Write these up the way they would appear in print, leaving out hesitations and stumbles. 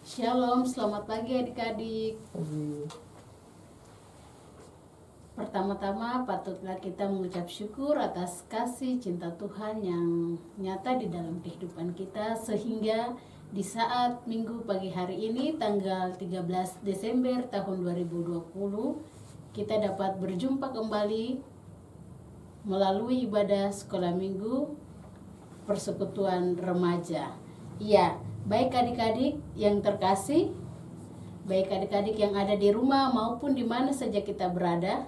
Shalom, selamat pagi adik-adik. Pertama-tama patutlah kita mengucap syukur atas kasih cinta Tuhan yang nyata di dalam kehidupan kita, sehingga di saat Minggu pagi hari ini tanggal 13 Desember tahun 2020 kita dapat berjumpa kembali melalui ibadah sekolah minggu persekutuan remaja. Iya, baik adik-adik yang terkasih, baik adik-adik yang ada di rumah maupun di mana saja kita berada,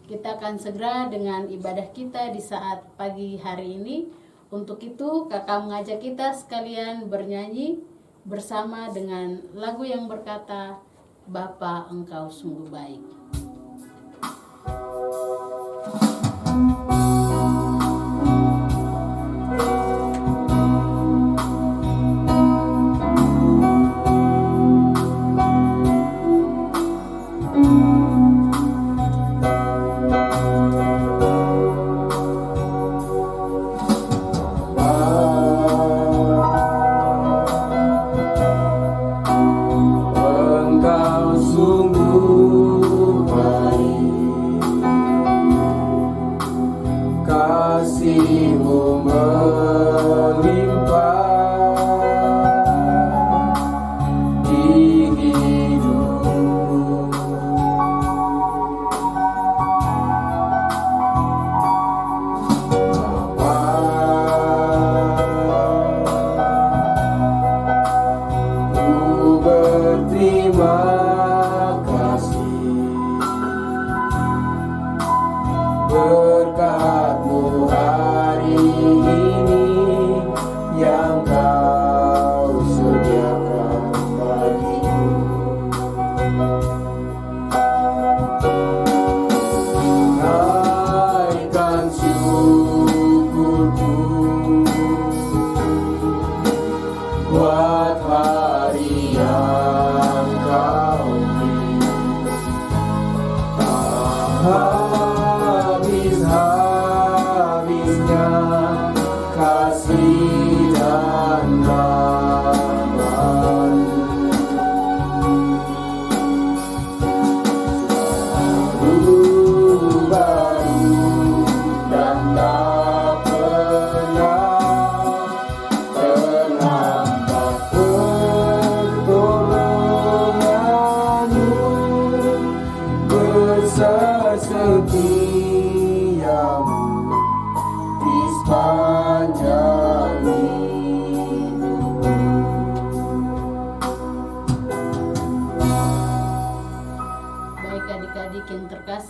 kita akan segera dengan ibadah kita di saat pagi hari ini. Untuk itu kakak mengajak kita sekalian bernyanyi bersama dengan lagu yang berkata, Bapa Engkau sungguh baik.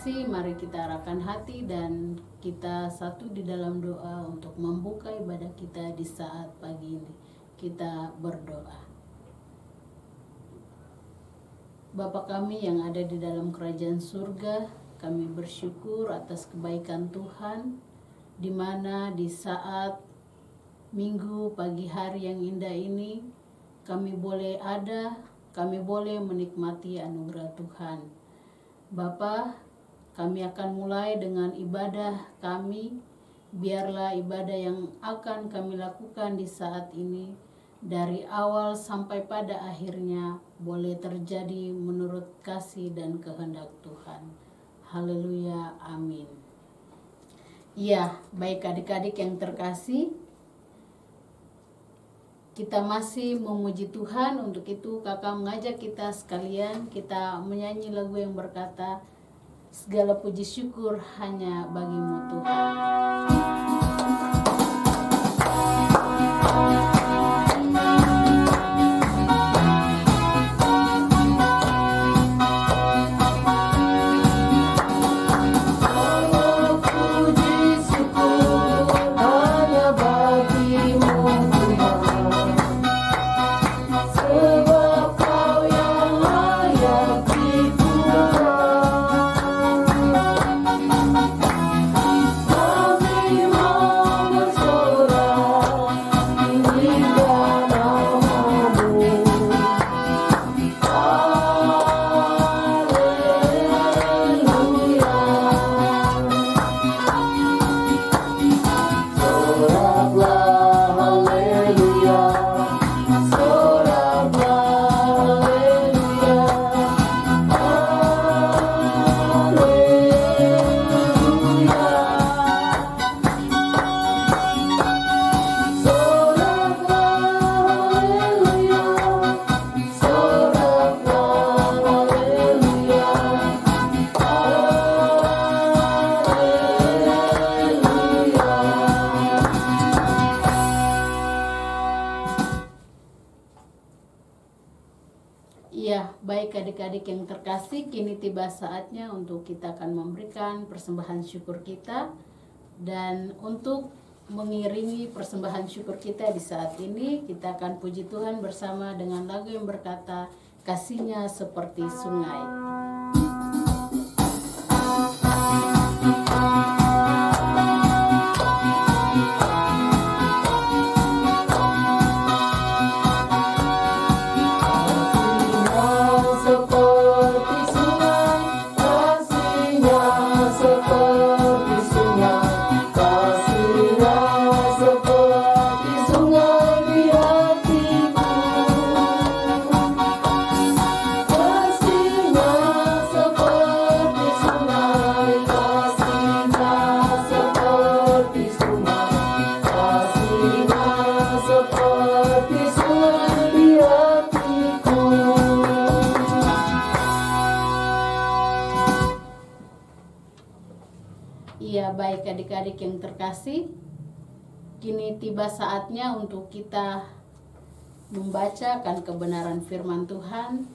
Mari kita arahkan hati dan kita satu di dalam doa untuk membuka ibadah kita di saat pagi ini. Kita berdoa. Bapa kami yang ada di dalam kerajaan surga, kami bersyukur atas kebaikan Tuhan, di mana di saat Minggu pagi hari yang indah ini, kami boleh ada, kami boleh menikmati anugerah Tuhan. Bapa, kami akan mulai dengan ibadah kami. Biarlah ibadah yang akan kami lakukan di saat ini dari awal sampai pada akhirnya boleh terjadi menurut kasih dan kehendak Tuhan. Haleluya, amin. Ya, baik adik-adik yang terkasih, kita masih memuji Tuhan. Untuk itu kakak mengajak kita sekalian, kita menyanyi lagu yang berkata, segala puji syukur hanya bagimu Tuhan. Iya, baik adik-adik yang terkasih, kini tiba saatnya untuk kita akan memberikan persembahan syukur kita. Dan untuk mengiringi persembahan syukur kita di saat ini, kita akan puji Tuhan bersama dengan lagu yang berkata, kasihnya seperti sungai. Iya, baik adik-adik yang terkasih, kini tiba saatnya untuk kita membacakan kebenaran firman Tuhan.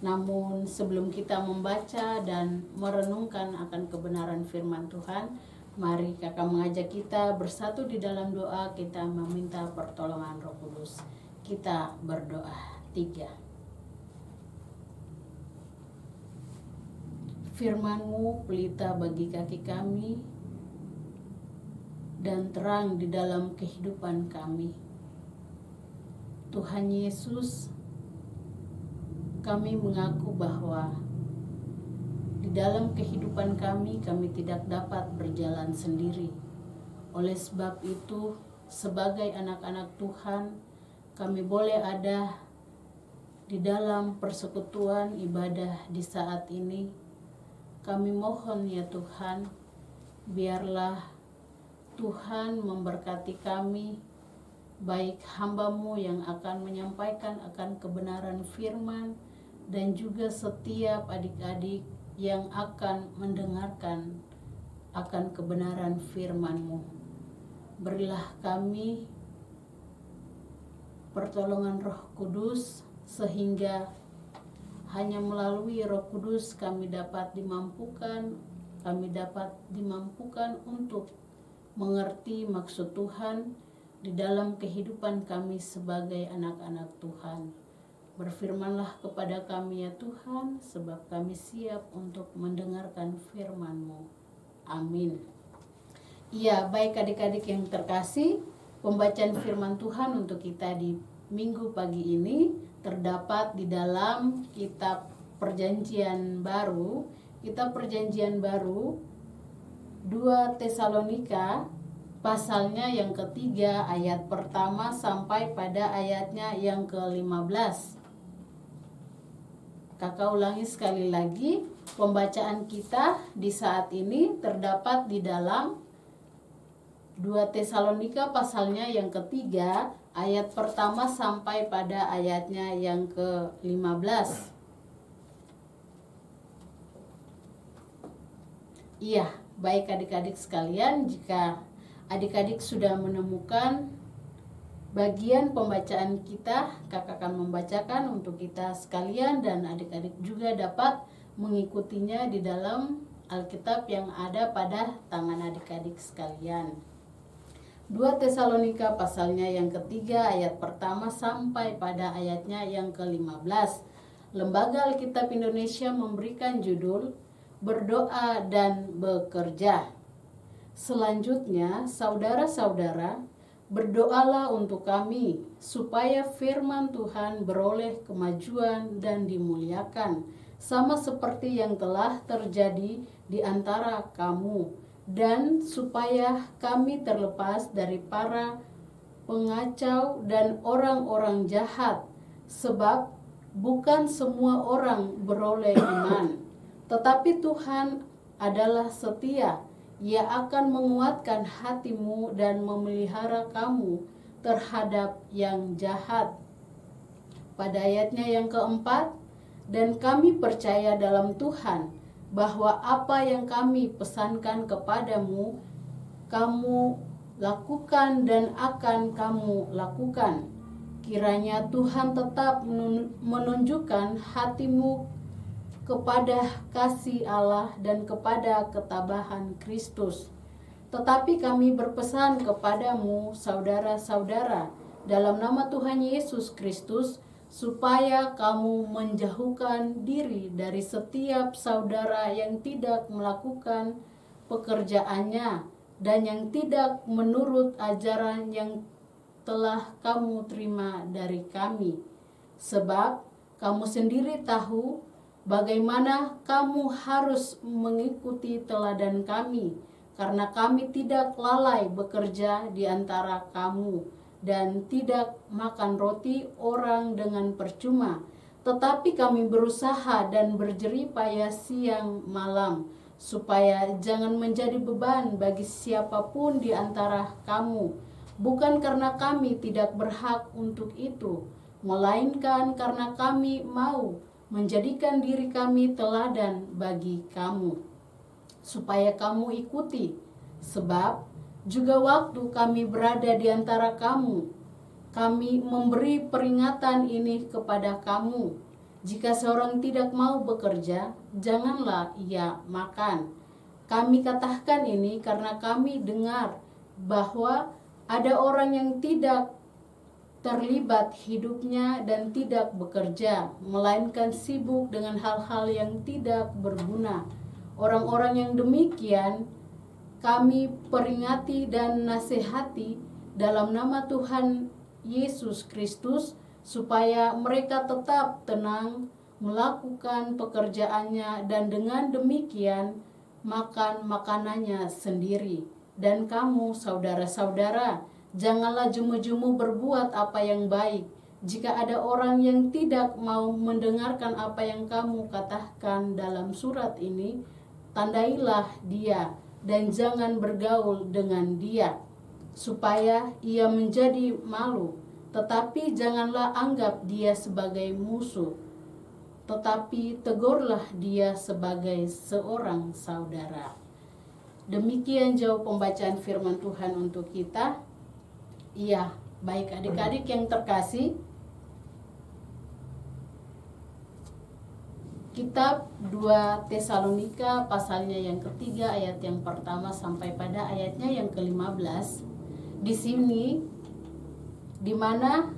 Namun sebelum kita membaca dan merenungkan akan kebenaran firman Tuhan, mari kakak mengajak kita bersatu di dalam doa, kita meminta pertolongan Roh Kudus. Kita berdoa. 3. Firman-Mu pelita bagi kaki kami dan terang di dalam kehidupan kami. Tuhan Yesus, kami mengaku bahwa di dalam kehidupan kami tidak dapat berjalan sendiri. Oleh sebab itu, sebagai anak-anak Tuhan, kami boleh ada di dalam persekutuan ibadah di saat ini. Kami mohon ya Tuhan, biarlah Tuhan memberkati kami, baik hamba-Mu yang akan menyampaikan akan kebenaran firman, dan juga setiap adik-adik yang akan mendengarkan akan kebenaran firman-Mu. Berilah kami pertolongan Roh Kudus, sehingga hanya melalui Roh Kudus kami dapat dimampukan untuk mengerti maksud Tuhan di dalam kehidupan kami sebagai anak-anak Tuhan. Berfirmanlah kepada kami ya Tuhan, sebab kami siap untuk mendengarkan firman-Mu. Amin. Iya, baik adik-adik yang terkasih, pembacaan firman Tuhan untuk kita di minggu pagi ini terdapat di dalam kitab Perjanjian Baru. Kitab Perjanjian Baru 2 Tesalonika pasalnya yang ketiga, ayat pertama sampai pada ayatnya yang ke-15. Kakak ulangi sekali lagi, pembacaan kita di saat ini terdapat di dalam 2 Tesalonika pasalnya yang ketiga, ayat pertama sampai pada ayatnya yang ke-15. Iya, baik adik-adik sekalian, jika adik-adik sudah menemukan bagian pembacaan kita, kakak akan membacakan untuk kita sekalian dan adik-adik juga dapat mengikutinya di dalam Alkitab yang ada pada tangan adik-adik sekalian. 2 Tesalonika pasalnya yang ketiga, ayat pertama sampai pada ayatnya yang ke-15. Lembaga Alkitab Indonesia memberikan judul Berdoa dan Bekerja. Selanjutnya, saudara-saudara, berdoalah untuk kami supaya firman Tuhan beroleh kemajuan dan dimuliakan, sama seperti yang telah terjadi di antara kamu, dan supaya kami terlepas dari para pengacau dan orang-orang jahat, sebab bukan semua orang beroleh iman. Tetapi Tuhan adalah setia. Ia akan menguatkan hatimu dan memelihara kamu terhadap yang jahat. Pada ayatnya yang keempat, dan kami percaya dalam Tuhan bahwa apa yang kami pesankan kepadamu, kamu lakukan dan akan kamu lakukan. Kiranya Tuhan tetap menunjukkan hatimu kepada kasih Allah dan kepada ketabahan Kristus. Tetapi kami berpesan kepadamu, saudara-saudara, dalam nama Tuhan Yesus Kristus, supaya kamu menjauhkan diri dari setiap saudara yang tidak melakukan pekerjaannya dan yang tidak menurut ajaran yang telah kamu terima dari kami. Sebab kamu sendiri tahu bagaimana kamu harus mengikuti teladan kami, karena kami tidak lalai bekerja di antara kamu dan tidak makan roti orang dengan percuma, tetapi kami berusaha dan berjerih payah siang malam, supaya jangan menjadi beban bagi siapapun di antara kamu, bukan karena kami tidak berhak untuk itu, melainkan karena kami mau menjadikan diri kami teladan bagi kamu, supaya kamu ikuti. Sebab juga waktu kami berada di antara kamu, kami memberi peringatan ini kepada kamu. Jika seorang tidak mau bekerja, janganlah ia makan. Kami katakan ini karena kami dengar bahwa ada orang yang tidak terlibat hidupnya dan tidak bekerja, melainkan sibuk dengan hal-hal yang tidak berguna. Orang-orang yang demikian kami peringati dan nasihati dalam nama Tuhan Yesus Kristus, supaya mereka tetap tenang melakukan pekerjaannya dan dengan demikian makan makanannya sendiri. Dan kamu, saudara-saudara, janganlah jemu-jemu berbuat apa yang baik. Jika ada orang yang tidak mau mendengarkan apa yang kamu katakan dalam surat ini, tandailah dia dan jangan bergaul dengan dia, supaya ia menjadi malu. Tetapi janganlah anggap dia sebagai musuh, tetapi tegurlah dia sebagai seorang saudara. Demikian jauh pembacaan firman Tuhan untuk kita. Iya, baik adik-adik yang terkasih, kitab 2 Tesalonika pasalnya yang ketiga ayat yang pertama sampai pada ayatnya yang ke-15. Di sini di mana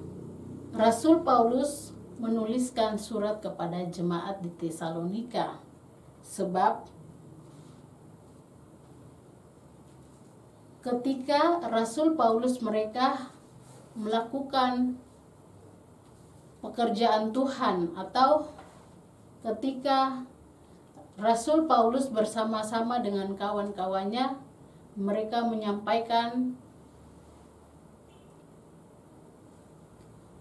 Rasul Paulus menuliskan surat kepada jemaat di Tesalonika. Sebab ketika Rasul Paulus mereka melakukan pekerjaan Tuhan, atau ketika Rasul Paulus bersama-sama dengan kawan-kawannya mereka menyampaikan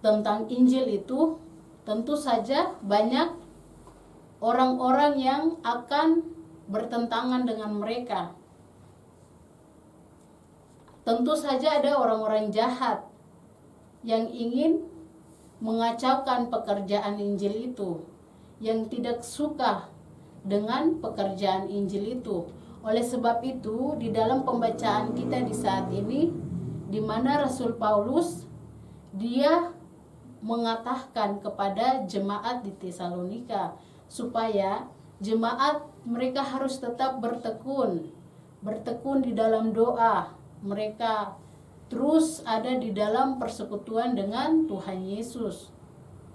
tentang Injil itu, tentu saja banyak orang-orang yang akan bertentangan dengan mereka. Tentu saja ada orang-orang jahat yang ingin mengacaukan pekerjaan Injil itu, yang tidak suka dengan pekerjaan Injil itu. Oleh sebab itu, di dalam pembacaan kita di saat ini, di mana Rasul Paulus dia mengatakan kepada jemaat di Tesalonika supaya jemaat mereka harus tetap bertekun di dalam doa. Mereka terus ada di dalam persekutuan dengan Tuhan Yesus.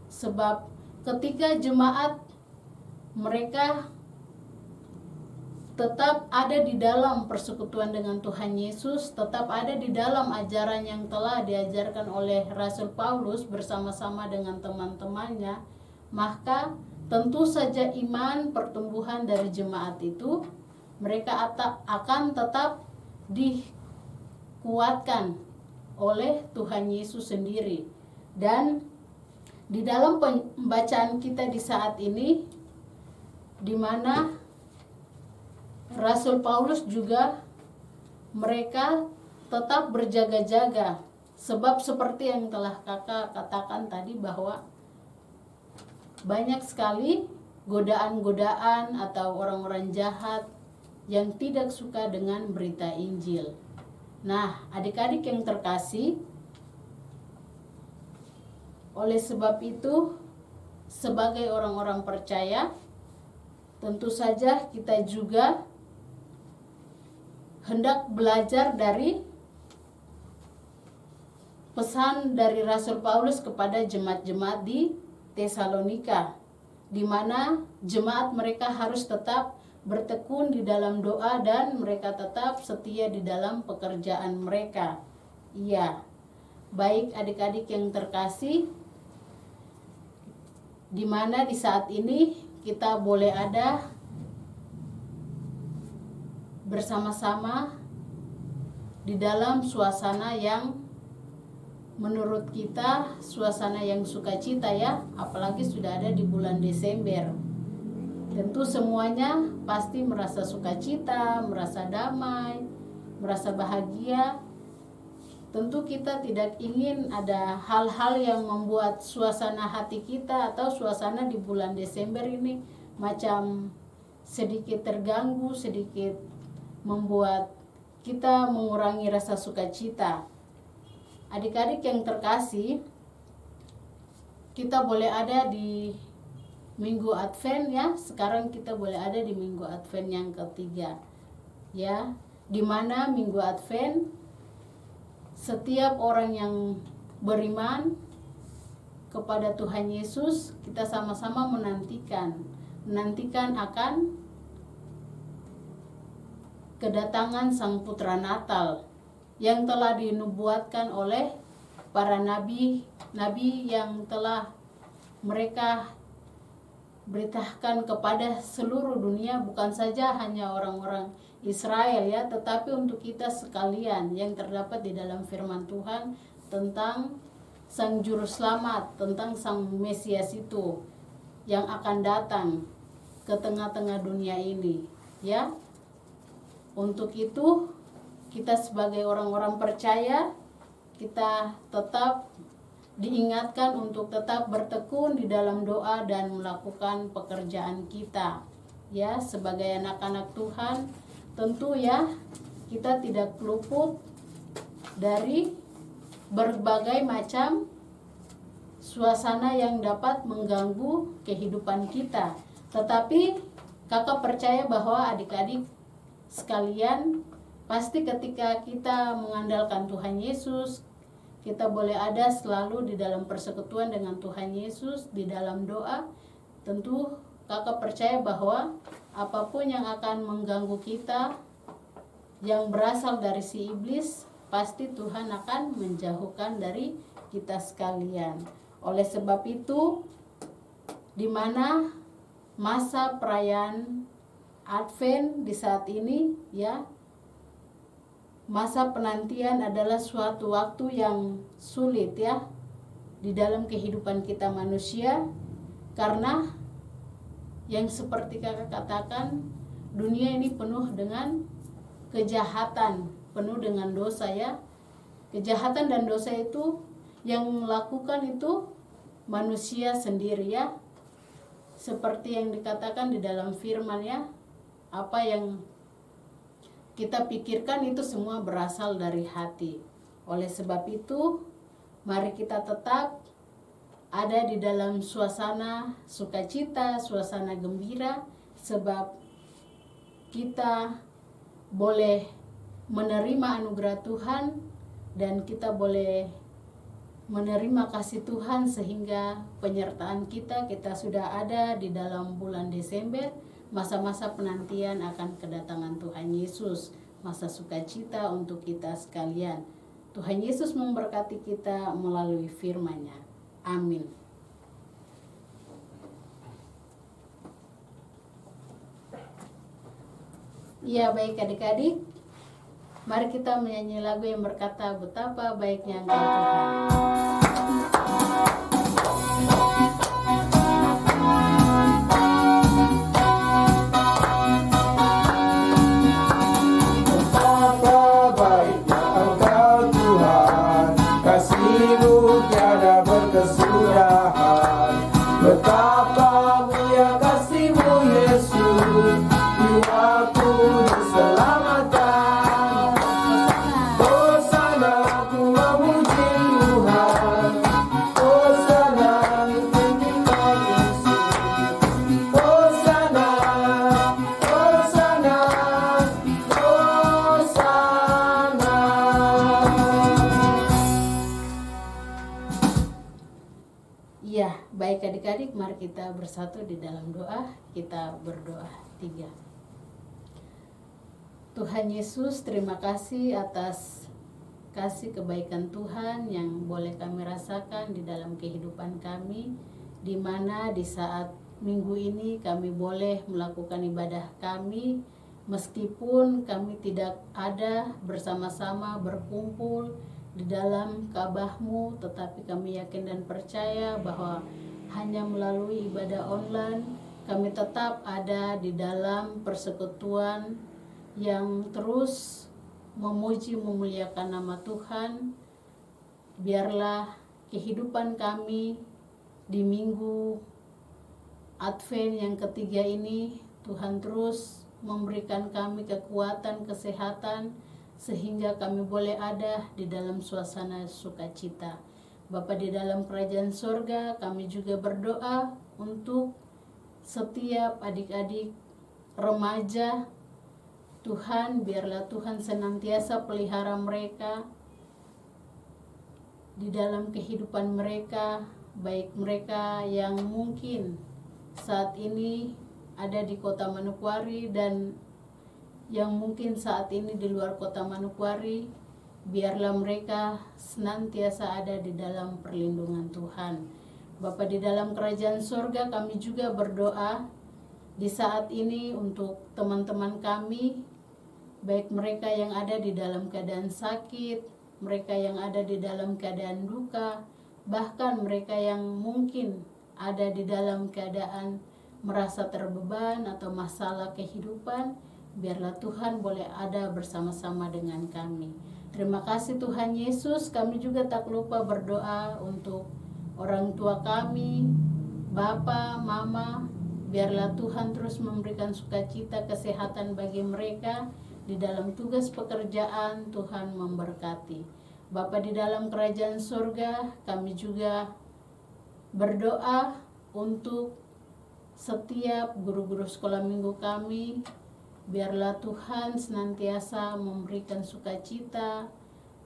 Sebab ketika jemaat mereka tetap ada di dalam persekutuan dengan Tuhan Yesus, tetap ada di dalam ajaran yang telah diajarkan oleh Rasul Paulus bersama-sama dengan teman-temannya, maka tentu saja iman pertumbuhan dari jemaat itu mereka akan tetap dikuatkan oleh Tuhan Yesus sendiri. Dan di dalam pembacaan kita di saat ini, di mana Rasul Paulus juga mereka tetap berjaga-jaga, sebab seperti yang telah kakak katakan tadi bahwa banyak sekali godaan-godaan atau orang-orang jahat yang tidak suka dengan berita Injil. Nah, adik-adik yang terkasih, Oleh sebab itu, sebagai orang-orang percaya, tentu saja kita juga hendak belajar dari pesan dari Rasul Paulus kepada jemaat-jemaat di Tesalonika, di mana jemaat mereka harus tetap bertekun di dalam doa dan mereka tetap setia di dalam pekerjaan mereka. Iya, baik adik-adik yang terkasih, di mana di saat ini kita boleh ada bersama-sama di dalam suasana yang menurut kita suasana yang sukacita ya, apalagi sudah ada di bulan Desember. Tentu semuanya pasti merasa sukacita, merasa damai, merasa bahagia. Tentu kita tidak ingin ada hal-hal yang membuat suasana hati kita atau suasana di bulan Desember ini macam sedikit terganggu, sedikit membuat kita mengurangi rasa sukacita. Adik-adik yang terkasih, kita boleh ada di Minggu Advent ya. Sekarang kita boleh ada di Minggu Advent yang ketiga. Ya, di mana Minggu Advent setiap orang yang beriman kepada Tuhan Yesus, kita sama-sama menantikan akan kedatangan Sang Putra Natal yang telah dinubuatkan oleh para nabi yang telah mereka beritakan kepada seluruh dunia, bukan saja hanya orang-orang Israel ya, tetapi untuk kita sekalian yang terdapat di dalam firman Tuhan tentang Sang Juru Selamat, tentang Sang Mesias itu yang akan datang ke tengah-tengah dunia ini ya. Untuk itu kita sebagai orang-orang percaya, kita tetap diingatkan untuk tetap bertekun di dalam doa dan melakukan pekerjaan kita. Ya, sebagai anak-anak Tuhan, tentu ya kita tidak luput dari berbagai macam suasana yang dapat mengganggu kehidupan kita. Tetapi kakak percaya bahwa adik-adik sekalian, pasti ketika kita mengandalkan Tuhan Yesus, kita boleh ada selalu di dalam persekutuan dengan Tuhan Yesus, di dalam doa. Tentu kakak percaya bahwa apapun yang akan mengganggu kita, yang berasal dari si iblis, pasti Tuhan akan menjauhkan dari kita sekalian. Oleh sebab itu, di mana masa perayaan Advent di saat ini ya, masa penantian adalah suatu waktu yang sulit ya di dalam kehidupan kita manusia, karena yang seperti kakak katakan, dunia ini penuh dengan kejahatan, penuh dengan dosa ya. Kejahatan dan dosa itu yang melakukan itu manusia sendiri ya. Seperti yang dikatakan di dalam firman ya, apa yang kita pikirkan itu semua berasal dari hati. Oleh sebab itu, mari kita tetap ada di dalam suasana sukacita, suasana gembira, sebab kita boleh menerima anugerah Tuhan dan kita boleh menerima kasih Tuhan, sehingga penyertaan kita sudah ada di dalam bulan Desember, masa-masa penantian akan kedatangan Tuhan Yesus, masa sukacita untuk kita sekalian. Tuhan Yesus memberkati kita melalui firman-Nya. Amin. Ya, baik adik-adik, mari kita menyanyi lagu yang berkata betapa baiknya Engkau Tuhan. Betapa mulia kasih-Mu Yesus, jiwaku diselamatkan. Hosana aku memuji Tuhan, Iya, baik adik-adik, mari kita bersatu di dalam doa. Kita berdoa. 3. Tuhan Yesus, terima kasih atas kasih kebaikan Tuhan yang boleh kami rasakan di dalam kehidupan kami, di mana di saat minggu ini kami boleh melakukan ibadah kami, meskipun kami tidak ada bersama-sama berkumpul di dalam Ka'bah-Mu, tetapi kami yakin dan percaya bahwa hanya melalui ibadah online kami tetap ada di dalam persekutuan yang terus memuji memuliakan nama Tuhan. Biarlah kehidupan kami di minggu Advent yang ketiga ini, Tuhan terus memberikan kami kekuatan, kesehatan, sehingga kami boleh ada di dalam suasana sukacita. Bapa di dalam kerajaan sorga, kami juga berdoa untuk setiap adik-adik remaja. Tuhan, biarlah Tuhan senantiasa pelihara mereka di dalam kehidupan mereka, baik mereka yang mungkin saat ini ada di kota Manokwari dan yang mungkin saat ini di luar kota Manokwari. Biarlah mereka senantiasa ada di dalam perlindungan Tuhan. Bapa di dalam kerajaan sorga, kami juga berdoa di saat ini untuk teman-teman kami, baik mereka yang ada di dalam keadaan sakit, mereka yang ada di dalam keadaan duka, bahkan mereka yang mungkin ada di dalam keadaan merasa terbeban atau masalah kehidupan. Biarlah Tuhan boleh ada bersama-sama dengan kami. Terima kasih Tuhan Yesus. Kami juga tak lupa berdoa untuk orang tua kami, Bapa, Mama. Biarlah Tuhan terus memberikan sukacita, kesehatan bagi mereka di dalam tugas pekerjaan. Tuhan memberkati. Bapa di dalam kerajaan surga, kami juga berdoa untuk setiap guru-guru sekolah minggu kami. Biarlah Tuhan senantiasa memberikan sukacita,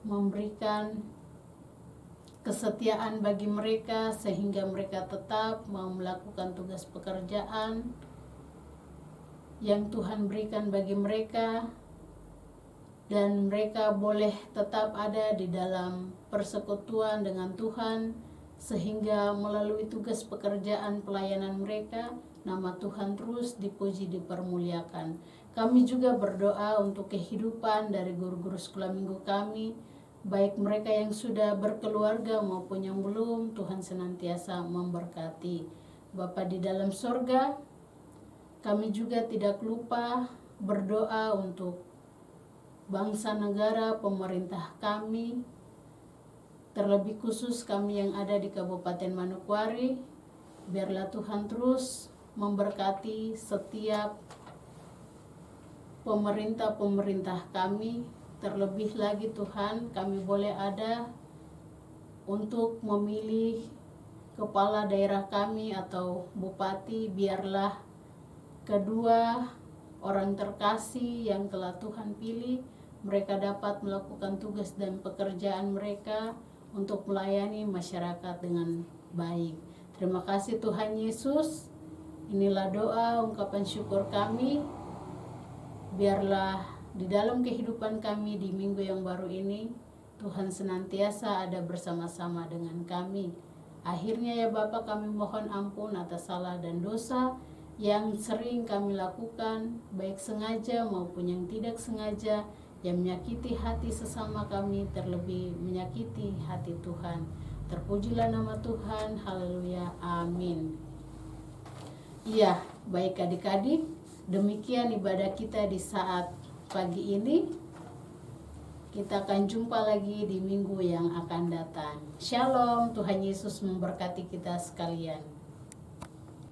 memberikan kesetiaan bagi mereka, sehingga mereka tetap mau melakukan tugas pekerjaan yang Tuhan berikan bagi mereka, dan mereka boleh tetap ada di dalam persekutuan dengan Tuhan, sehingga melalui tugas pekerjaan pelayanan mereka, nama Tuhan terus dipuji, dipermuliakan. Kami juga berdoa untuk kehidupan dari guru-guru sekolah minggu kami, baik mereka yang sudah berkeluarga maupun yang belum. Tuhan senantiasa memberkati. Bapa di dalam sorga, kami juga tidak lupa berdoa untuk bangsa negara, pemerintah kami, terlebih khusus kami yang ada di Kabupaten Manokwari. Biarlah Tuhan terus memberkati setiap pemerintah kami. Terlebih lagi Tuhan, kami boleh ada untuk memilih kepala daerah kami atau bupati. Biarlah kedua orang terkasih yang telah Tuhan pilih, mereka dapat melakukan tugas dan pekerjaan mereka untuk melayani masyarakat dengan baik. Terima kasih Tuhan Yesus. Inilah doa ungkapan syukur kami. Biarlah di dalam kehidupan kami di minggu yang baru ini, Tuhan senantiasa ada bersama-sama dengan kami. Akhirnya ya Bapa, kami mohon ampun atas salah dan dosa yang sering kami lakukan, baik sengaja maupun yang tidak sengaja, yang menyakiti hati sesama kami, terlebih menyakiti hati Tuhan. Terpujilah nama Tuhan, haleluya, amin. Iya, baik adik-adik, demikian ibadah kita di saat pagi ini. Kita akan jumpa lagi di minggu yang akan datang. Shalom, Tuhan Yesus memberkati kita sekalian.